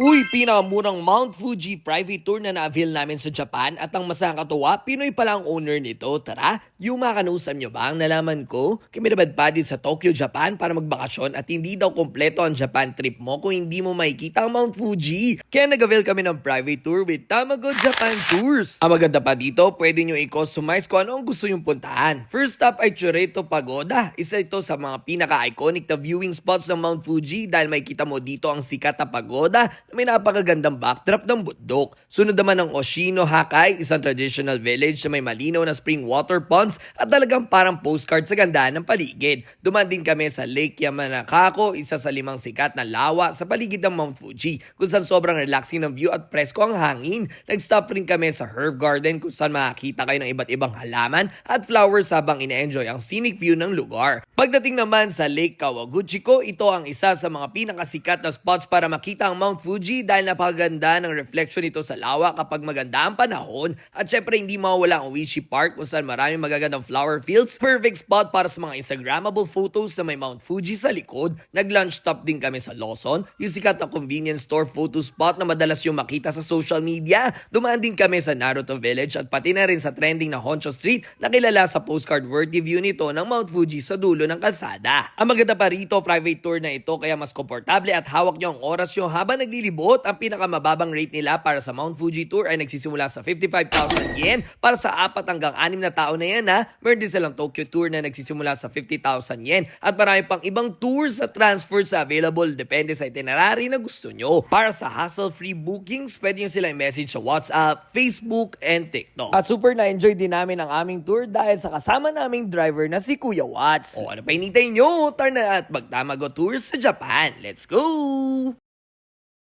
Uy, pinakamurang Mount Fuji private tour na na-avail namin sa Japan at ang masakatuwa, Pinoy pala ang owner nito. Tara, yung makakanusam nyo ba ang nalaman ko? Kami nabadpa din sa Tokyo, Japan para magbakasyon at hindi daw kompleto ang Japan trip mo kung hindi mo makikita ang Mount Fuji. Kaya nag-avail kami ng private tour with Tamago Japan Tours. Ang maganda pa dito, pwede nyo i-customize kung ano ang gusto nyong puntahan. First stop ay Chureto Pagoda. Isa ito sa mga pinaka-iconic na viewing spots ng Mount Fuji dahil makikita mo dito ang sikat na pagoda na may napakagandang backdrop ng bundok. Sunod naman ang Oshino Hakai, isang traditional village na may malinaw na spring water ponds at talagang parang postcard sa ganda ng paligid. Duman din kami sa Lake Yamanakako, isa sa 5 sikat na lawa sa paligid ng Mount Fuji, kung saan sobrang relaxing ng view at presko ang hangin. Nag-stop rin kami sa Herb Garden kung saan makakita kayo ng iba't ibang halaman at flowers habang ine-enjoy ang scenic view ng lugar. Pagdating naman sa Lake Kawaguchiko, ito ang isa sa mga pinakasikat na spots para makita ang Mount Fuji dahil napakaganda ng reflection nito sa lawa kapag maganda ang panahon. At syempre hindi mawawala ang Uishi Park kung saan maraming magagandang flower fields. Perfect spot para sa mga Instagrammable photos na may Mount Fuji sa likod. Nag-lunch stop din kami sa Lawson, yung sikat na convenience store photo spot na madalas yung makita sa social media. Dumaan din kami sa Naruto Village at pati na rin sa trending na Honcho Street na kilala sa postcard worthy view nito ng Mount Fuji sa dulo ng kalsada. Ang maganda pa rito, private tour na ito kaya mas komportable at hawak nyo ang oras nyo habang naglilibot. Ang pinakamababang rate nila para sa Mount Fuji tour ay nagsisimula sa 55,000 yen para sa 4 hanggang 6 na tao na yan ha. Meron din silang Tokyo tour na nagsisimula sa 50,000 yen at marami pang ibang tours at transfers na available depende sa itinerary na gusto nyo. Para sa hassle-free bookings, pwede nyo silang message sa WhatsApp, Facebook, and TikTok. At super na-enjoy din namin ang aming tour dahil sa kasama naming driver na si Kuya Watts. O ano pa hinintay nyo? Tara na at magtamago tours sa Japan. Let's go!